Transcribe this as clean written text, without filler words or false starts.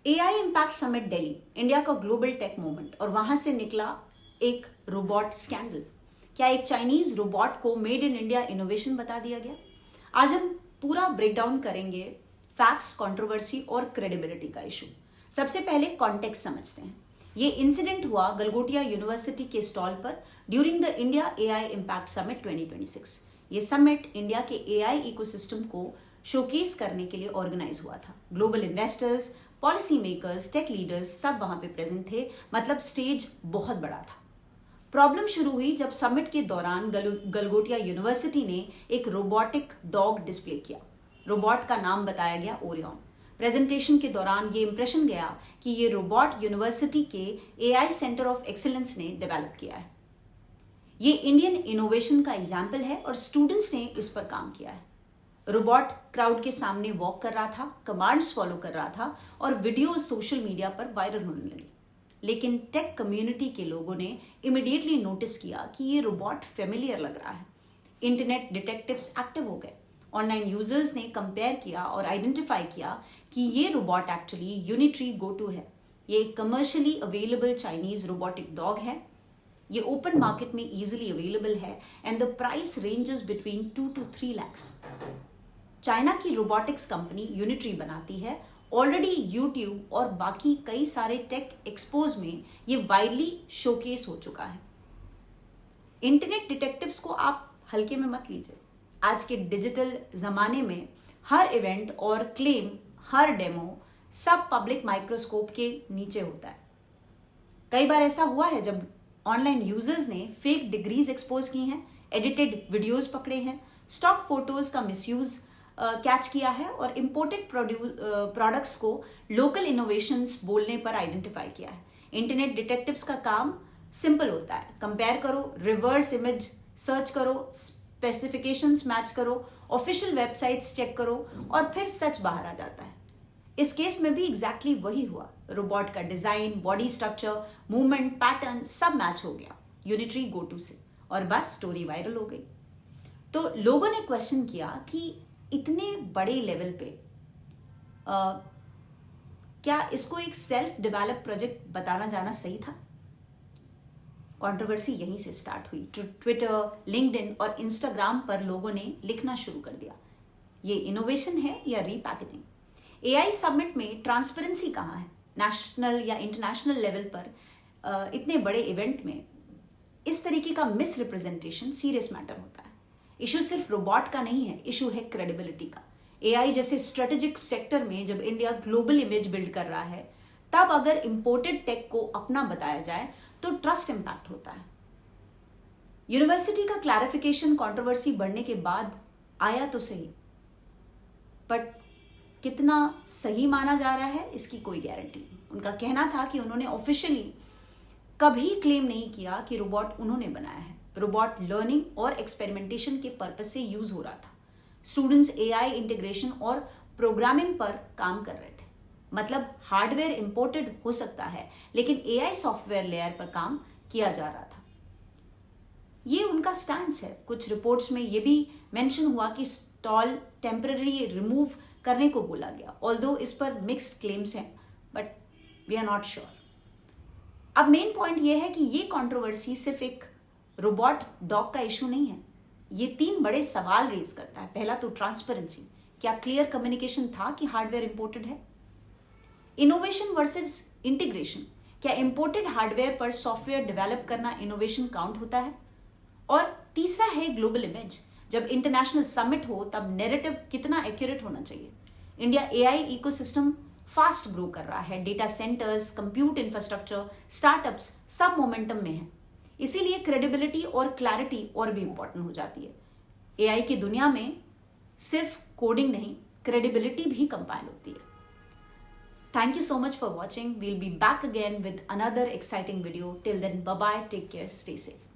AI impact summit Delhi, India का global tech moment, और वहां से निकला एक रोबोट स्कैंडल। क्या एक चाइनीज रोबोट को मेड इन इंडिया इनोवेशन बता दिया गया? आज हम पूरा ब्रेकडाउन करेंगे, फैक्ट्स, कंट्रोवर्सी और क्रेडिबिलिटी का इशू। सबसे पहले कॉन्टेक्स्ट समझते हैं। ये इंसिडेंट हुआ गलगोटिया यूनिवर्सिटी के स्टॉल पर during the India AI impact summit 2026। ये समिट इंडिया के एआई इकोसिस्टम को शोकेस करने के लिए ऑर्गेनाइज हुआ था। Global investors, policy makers, tech leaders सब वहां पे प्रेजेंट थे, मतलब स्टेज बहुत बड़ा था। प्रॉब्लम शुरू हुई जब समिट के दौरान गलगोटिया यूनिवर्सिटी ने एक रोबोटिक डॉग डिस्प्ले किया। रोबोट का नाम बताया गया ओरियन। प्रेजेंटेशन के दौरान ये इंप्रेशन गया कि ये रोबोट यूनिवर्सिटी के एआई सेंटर ऑफ एक्सीलेंस ने डेवलप किया है। ये इंडियन इनोवेशन का एग्जाम्पल है और स्टूडेंट्स ने इस पर काम किया है। रोबोट क्राउड के सामने वॉक कर रहा था, कमांड्स फॉलो कर रहा था और वीडियो सोशल मीडिया पर वायरल होने लगी। लेकिन टेक कम्युनिटी के लोगों ने इमीडिएटली नोटिस किया कि ये रोबोट फेमिलियर लग रहा है। इंटरनेट डिटेक्टिव्स एक्टिव हो गए। ऑनलाइन यूजर्स ने कंपेयर किया और आइडेंटिफाई किया कि ये रोबोट एक्चुअली यूनिट्री गोटू है। ये एक commercially available Chinese robotic dog है। ये ओपन मार्केट में इजीली अवेलेबल है and the price ranges between 2 to 3 lakhs। China की रोबोटिक्स कंपनी यूनिट्री बनाती है। ऑलरेडी यूट्यूब और बाकी कई सारे टेक एक्सपोज में ये वाइडली शोकेस हो चुका है। इंटरनेट डिटेक्टिव्स को आप हल्के में मत लीजिए। आज के डिजिटल जमाने में हर इवेंट और क्लेम, हर डेमो सब पब्लिक माइक्रोस्कोप के नीचे होता है। कई बार ऐसा हुआ है जब ऑनलाइन यूजर्स ने फेक डिग्रीज एक्सपोज की हैं, एडिटेड वीडियोस पकड़े हैं, स्टॉक फोटोज का मिसयूज कैच किया है और इंपोर्टेड प्रोडक्ट्स को लोकल इनोवेशंस बोलने पर आइडेंटिफाई किया है। इंटरनेट डिटेक्टिव्स का काम सिंपल होता है, कंपेयर करो, रिवर्स इमेज सर्च करो, स्पेसिफिकेशंस मैच करो, ऑफिशियल वेबसाइट्स चेक करो और फिर सच बाहर आ जाता है। इस केस में भी एग्जैक्टली वही हुआ। रोबोट का design, body structure, movement pattern सब मैच हो गया यूनिट्री गोटू से और बस स्टोरी वायरल हो गई। तो लोगों ने क्वेश्चन किया कि इतने बड़े लेवल पे क्या इसको एक सेल्फ डेवलप प्रोजेक्ट बताना जाना सही था? कंट्रोवर्सी यहीं से स्टार्ट हुई। ट्विटर, लिंक्डइन और इंस्टाग्राम पर लोगों ने लिखना शुरू कर दिया, ये इनोवेशन है या रीपैकेजिंग? एआई समिट में ट्रांसपेरेंसी कहाँ है? नेशनल या इंटरनेशनल लेवल पर इतने बड़े इवेंट में इस तरीके का मिस रिप्रेजेंटेशन सीरियस मैटर होता है। इशू सिर्फ रोबोट का नहीं है, इशू है क्रेडिबिलिटी का। एआई जैसे स्ट्रेटेजिक सेक्टर में जब इंडिया ग्लोबल इमेज बिल्ड कर रहा है, तब अगर इंपोर्टेड टेक को अपना बताया जाए तो ट्रस्ट इंपैक्ट होता है। यूनिवर्सिटी का क्लैरिफिकेशन कंट्रोवर्सी बढ़ने के बाद आया तो सही, बट कितना सही माना जा रहा है इसकी कोई गारंटी नहीं। उनका कहना था कि उन्होंने ऑफिशियली कभी क्लेम नहीं किया कि रोबोट उन्होंने बनाया है। रोबोट लर्निंग और एक्सपेरिमेंटेशन के पर्पस से यूज हो रहा था। स्टूडेंट्स एआई इंटीग्रेशन और प्रोग्रामिंग पर काम कर रहे थे। मतलब हार्डवेयर इंपोर्टेड हो सकता है, लेकिन एआई सॉफ्टवेयर लेयर पर काम किया जा रहा था। ये उनका स्टैंस है। कुछ रिपोर्ट्स में ये भी मेंशन हुआ कि स्टॉल टेम्पररी रिमूव करने को बोला गया, ऑल्दो इस पर मिक्स्ड क्लेम्स हैं, but we are not sure. अब मेन पॉइंट ये है कि ये कंट्रोवर्सी सिर्फ एक रोबोट डॉग का इशू नहीं है। ये 3 बड़े सवाल रेज करता है। पहला तो ट्रांसपेरेंसी, क्या क्लियर कम्युनिकेशन था कि हार्डवेयर इंपोर्टेड है? इनोवेशन वर्सेस इंटीग्रेशन, क्या इंपोर्टेड हार्डवेयर पर सॉफ्टवेयर डेवलप करना इनोवेशन काउंट होता है? और तीसरा है ग्लोबल इमेज। जब इंटरनेशनल समिट हो तब नैरेटिव कितना एक्यूरेट होना चाहिए? India AI ecosystem fast grow कर रहा है। Data centres, compute infrastructure, startups सब मोमेंटम में है। इसीलिए क्रेडिबिलिटी और क्लैरिटी और भी इंपॉर्टेंट हो जाती है। एआई की दुनिया में सिर्फ कोडिंग नहीं, क्रेडिबिलिटी भी कंपाइल होती है। Thank you so much for watching. We'll be back again with another exciting video. Till then, bye bye, take care, stay safe.